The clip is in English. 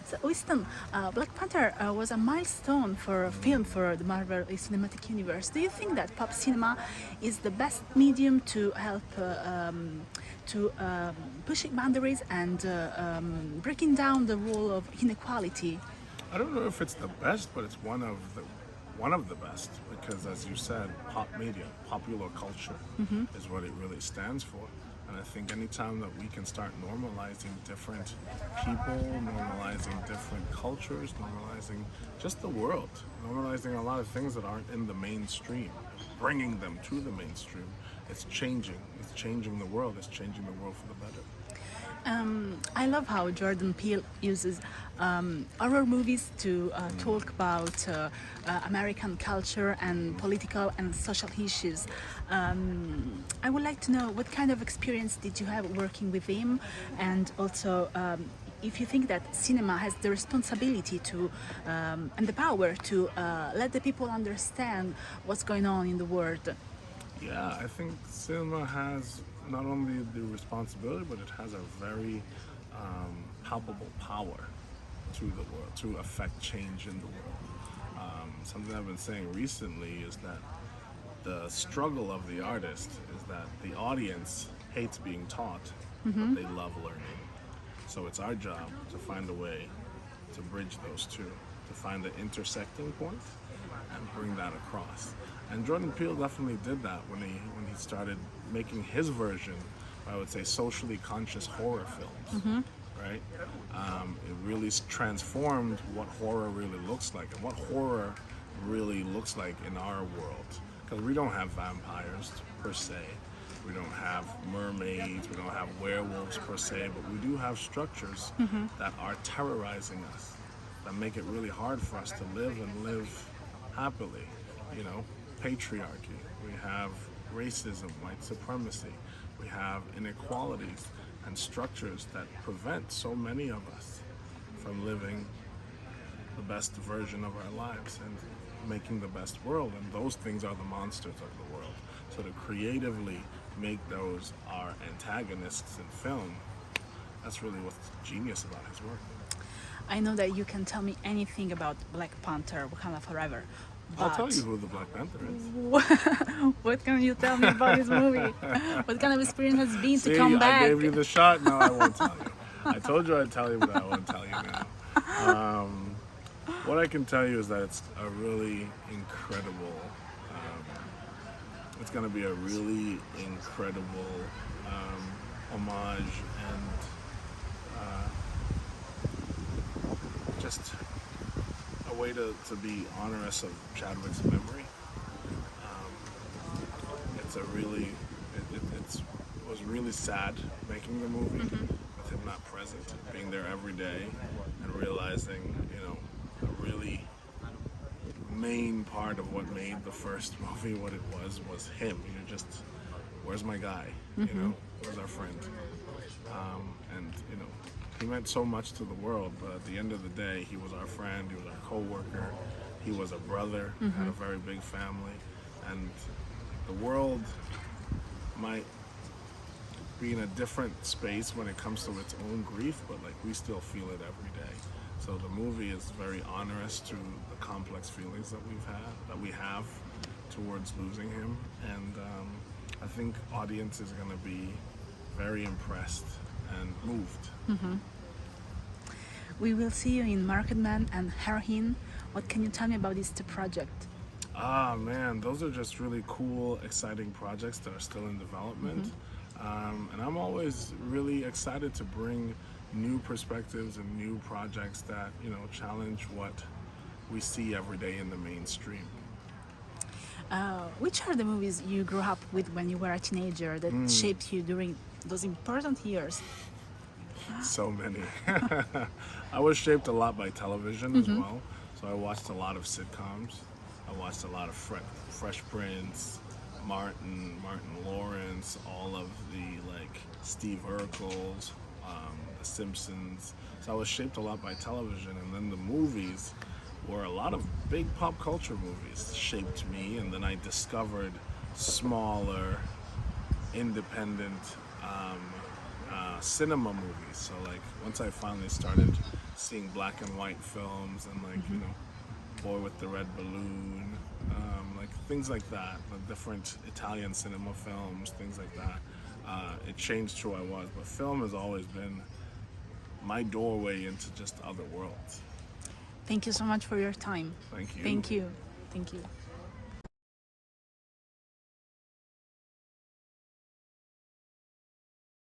So, Winston, Black Panther was a milestone for a film for the Marvel Cinematic Universe. Do you think that pop cinema is the best medium to help pushing boundaries and breaking down the wall of inequality? I don't know if it's the best, but it's one of the best because, as you said, pop media, popular culture, is what it really stands for. And I think anytime that we can start normalizing different people, normalizing different cultures, normalizing just the world, normalizing a lot of things that aren't in the mainstream, bringing them to the mainstream, it's changing. It's changing the world. It's changing the world for the better. I love how Jordan Peele uses horror movies to talk about American culture and political and social issues. I would like to know what kind of experience did you have working with him, and also if you think that cinema has the responsibility to and the power to let the people understand what's going on in the world. Yeah, I think cinema has not only the responsibility, but it has a very palpable power to the world, to affect change in the world. Something I've been saying recently is that the struggle of the artist is that the audience hates being taught, but they love learning. So it's our job to find a way to bridge those two, to find the intersecting point and bring that across. And Jordan Peele definitely did that when he started making his version, I would say, socially conscious horror films. Right? It really transformed what horror really looks like and what horror really looks like in our world. Because we don't have vampires per se, we don't have mermaids, we don't have werewolves per se, but we do have structures that are terrorizing us, that make it really hard for us to live and live happily. You know, patriarchy, we have racism, white supremacy, we have inequalities and structures that prevent so many of us from living the best version of our lives and making the best world. And those things are the monsters of the world. So to creatively make those our antagonists in film, that's really what's genius about his work. I know that you can tell me anything about Black Panther, Wakanda Forever. I'll tell you who the Black Panther is. What can you tell me about this movie? What kind of experience has been to come back? I gave you the shot. No, I won't tell you. I told you I'd tell you, but I won't tell you now. What I can tell you is that it's a really incredible. It's going to be a really incredible homage and just a way to be honorous of Chadwick's memory. It's a really, it was really sad making the movie with him not present, being there every day and realizing, a really main part of what made the first movie what it was him. Just, where's my guy? Where's our friend? And he meant so much to the world, but at the end of the day, he was our friend, he was our co-worker, he was a brother, had a very big family, and the world might be in a different space when it comes to its own grief, but we still feel it every day. So the movie is very onerous to the complex feelings that we have towards losing him, and I think audience is going to be very impressed and moved. We will see you in Man and Heroine. What can you tell me about this project? Man, those are just really cool, exciting projects that are still in development. And I'm always really excited to bring new perspectives and new projects that, challenge what we see every day in the mainstream. Which are the movies you grew up with when you were a teenager that shaped you during those important years? So many. I was shaped a lot by television as well. So I watched a lot of sitcoms. I watched a lot of Fresh Prince, Martin Lawrence, all of the Steve Urkels, The Simpsons. So I was shaped a lot by television, and then the movies were a lot of big pop culture movies shaped me, and then I discovered smaller, independent cinema movies. So like once I finally started seeing black and white films and like you know, Boy with the Red Balloon, like things like that, like different Italian cinema films, things like that. It changed who I was, but film has always been my doorway into just other worlds. Thank you so much for your time. Thank you. Thank you. Thank you.